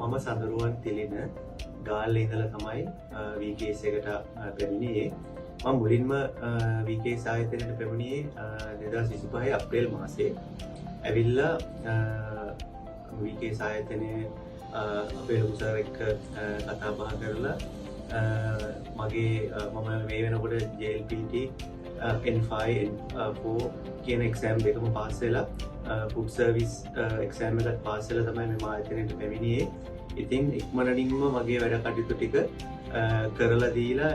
මම සඳරුවන් තිලින ගාල්ලේ ඉඳලා තමයි VKS එකට පැමිණියේ. මම මුලින්ම VKS ආයතනයට පැමිණියේ 2025 අප්‍රේල් මාසයේ. ඇවිල්ලා VKS ආයතනයේ අපේ ලොකු සර් එක්ක කතා බහ කරලා මගේ මම මේ වෙනකොට JLPT N5 N4 කියන එක්සෑම් දෙකම පාස් වෙලා ෆුඩ් සර්විස් එක්සෑම් එකත් පාස් වෙලා තමයි මම ආයතනයට පැමිණියේ. ඉතින් ඉක්මනටින්ම මගේ වැඩ කටයුතු ටික කරලා දීලා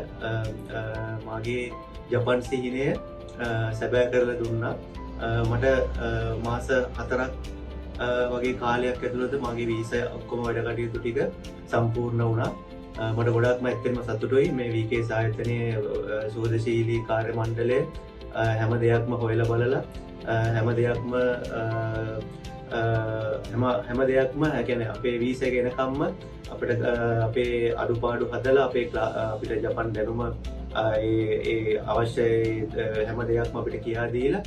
මගේ ජපන් සිහිනය සැබෑ කරලා දුන්නා. මට මාස 4ක් වගේ කාලයක් ඇතුළත මගේ වීසා ඔක්කොම වැඩ කටයුතු ටික සම්පූර්ණ වුණා. මට ගොඩක්ම ඇත්තෙන්ම සතුටුයි මේ VKS ආයතනයේ සුහදශීලී කාර්ය මණ්ඩලය හැම දෙයක්ම හොයලා බලලා හැම දෙයක්ම කියන්නේ අපේ වීසා එක එනකම්ම අපිට අපේ අඩුපාඩු හදලා අපිට ජපන් දැනුම ඒ අවශ්‍ය හැම දෙයක්ම අපිට කියා දීලා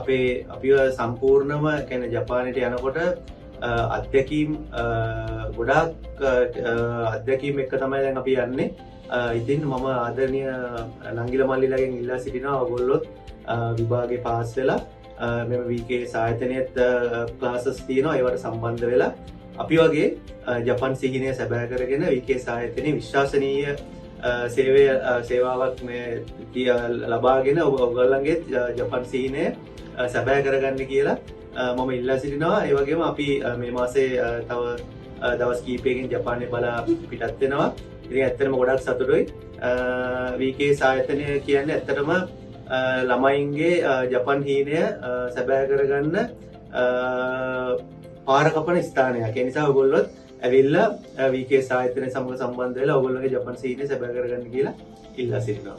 අපිව සම්පූර්ණම කියන්නේ ජපානයට යනකොට අත්දැකීම් ගොඩාක් අත්දැකීම් එක්ක තමයි දැන් අපි යන්නේ. ඉතින් මම ආදරණීය නංගිල මල්ලිලාගෙන් ඉල්ලා සිටිනවා ඔයගොල්ලොත් විභාගේ පාස් වෙලා මෙම VKS ආයතනයේත් ක්ලාසස් තියෙනවා ඒවට සම්බන්ධ වෙලා අපි වගේ ජපන් සිහිනය සැබෑ කරගෙන VKS ආයතනයේ විශ්වාසනීය සේවාවක් මේ ලබාගෙන ඔයගොල්ලන්ගේ ජපන් සිහිනය සැබෑ කරගන්න කියලා මම ඉල්ලා සිටිනවා. ඒ වගේම අපි මේ මාසේ තව දවස් කීපයකින් ජපානයේ බලා පිටත් වෙනවා. ඉතින් ඇත්තටම ගොඩක් සතුටුයි. VKS ආයතනය කියන්නේ ඇත්තටම ළමයින්ගේ ජපන් හීනය සැබෑ කරගන්න පාර කපන ස්ථානයක්. ඒ නිසා ඔයගොල්ලොත් ඇවිල්ලා VKS ආයතනය සමග සම්බන්ධ වෙලා ඔයගොල්ලෝගේ ජපන් හීනය සැබෑ කරගන්න කියලා ඉල්ලා සිටිනවා.